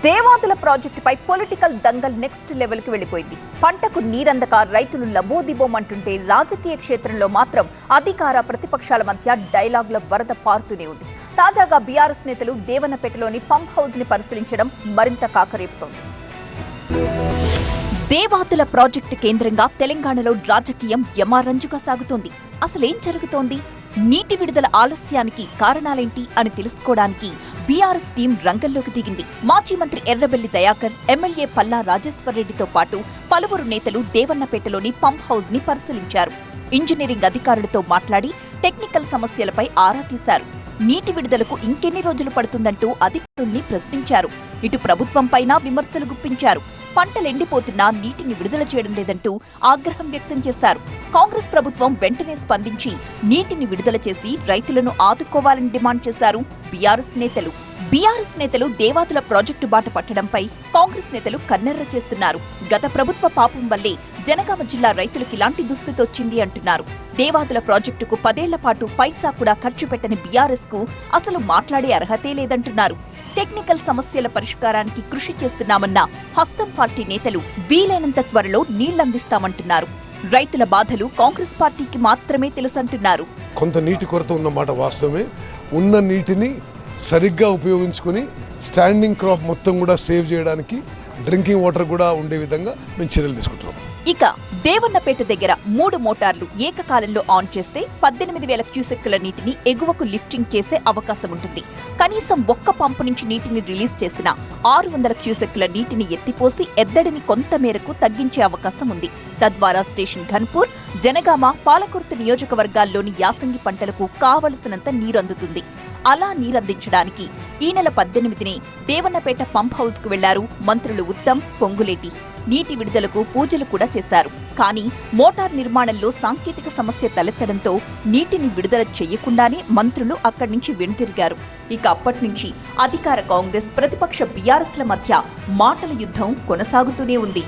దేవాదుల ప్రాజెక్టుపై political Dangal next level కి వెళ్లిపోయింది. పంటకు నీరందక రైతులు లబోదిబోమంటుంటే రాజకీయ క్షేత్రంలో మాత్రం అధికార ప్రతిపక్షాల మధ్య డైలాగుల వరద పారుతూనే ఉంది. తాజాగా బీఆర్ఎస్ నేతలు దేవన్నపేటలోని పంప్ హౌస్ ని పరిశీలించడం మరింత కాకరేపుతోంది. దేవాదుల ప్రాజెక్టు కేంద్రంగా తెలంగాణలో రాజకీయం యమారంజుగా సాగుతోంది. అసలేం జరుగుతోంది? నీటి విడుదల ఆలస్యానికి కారణాలేంటి అని తెలుసుకోవడానికి బీఆర్ఎస్ టీం రంగంలోకి దిగింది. మాజీ మంత్రి ఎర్రబెల్లి దయాకర్, ఎమ్మెల్యే పల్లా రాజేశ్వరరెడ్డితో పాటు పలువురు నేతలు దేవన్నపేటలోని పంప్ హౌస్ ని పరిశీలించారు. ఇంజనీరింగ్ అధికారులతో మాట్లాడి టెక్నికల్ సమస్యలపై ఆరా తీశారు. నీటి విడుదలకు ఇంకెన్ని రోజులు పడుతుందంటూ అధికారుల్ని ప్రశ్నించారు. ఇటు ప్రభుత్వంపైనా విమర్శలు గుప్పించారు. పంటలెండిపోతున్నా నీటిని విడుదల చేయడం లేదంటూ ఆగ్రహం వ్యక్తం చేశారు. కాంగ్రెస్ ప్రభుత్వం వెంటనే స్పందించి నీటిని విడుదల చేసి రైతులను ఆదుకోవాలని డిమాండ్ చేశారు బీఆర్ఎస్ నేతలు దేవాదుల ప్రాజెక్టు బాట పట్టడంపై కాంగ్రెస్ నేతలు కన్నెర్ర చేస్తున్నారు. గత ప్రభుత్వ పాపం వల్లే జనగామ జిల్లా రైతులకు ఇలాంటి దుస్థితి వచ్చింది అంటున్నారు. దేవాదుల ప్రాజెక్టుకు 10 ఏళ్ల పాటు పైసా కూడా ఖర్చు పెట్టని బీఆర్ఎస్ కు అసలు మాట్లాడే అర్హతే లేదంటున్నారు. టెక్నికల్ సమస్యల పరిష్కారానికి కృషి చేస్తున్నామన్న హస్తం పార్టీ నేతలు వీలైనంత త్వరలో నీళ్లందిస్తామంటున్నారు. రైతుల బాధలు కాంగ్రెస్ పార్టీకి మాత్రమే తెలుసంటున్నారు. కొంత నీటి కొరత ఉన్నమాట వాస్తవమే. ఉన్న నీటిని సరిగ్గా ఉపయోగించుకొని స్టాండింగ్ క్రాప్ మొత్తం కూడా సేవ్ చేయడానికి డ్రింకింగ్ వాటర్ కూడా ఉండే విధంగా మేము చర్యలు తీసుకుంటున్నాం. ఇక దేవన్నపేట దగ్గర 3 మోటార్లు ఏకకాలంలో ఆన్ చేస్తే 18,000 క్యూసెక్కుల నీటిని ఎగువకు లిఫ్టింగ్ చేసే అవకాశం ఉంటుంది. కనీసం ఒక్క పంపు నుంచి నీటిని రిలీజ్ చేసిన 600 క్యూసెక్కుల నీటిని ఎత్తిపోసి ఎద్దడిని కొంత మేరకు తగ్గించే అవకాశం ఉంది. తద్వారా స్టేషన్ ఘన్పూర్, జనగామ, పాలకుర్తి నియోజకవర్గాల్లోని యాసంగి పంటలకు కావలసినంత నీరందుతుంది. అలా నీరందించడానికి ఈ నెల 18నే దేవన్నపేట పంప్ హౌస్ కు వెళ్లారు మంత్రులు ఉత్తమ్, పొంగులేటి. నీటి విడుదలకు పూజలు కూడా చేశారు. కానీ మోటార్ నిర్మాణంలో సాంకేతిక సమస్య తలెత్తడంతో నీటిని విడుదల చేయకుండానే మంత్రులు అక్కడి నుంచి వెనుతిరిగారు. ఇక అప్పట్నుంచి అధికార కాంగ్రెస్, ప్రతిపక్ష బీఆర్ఎస్ల మధ్య మాటల యుద్ధం కొనసాగుతూనే ఉంది.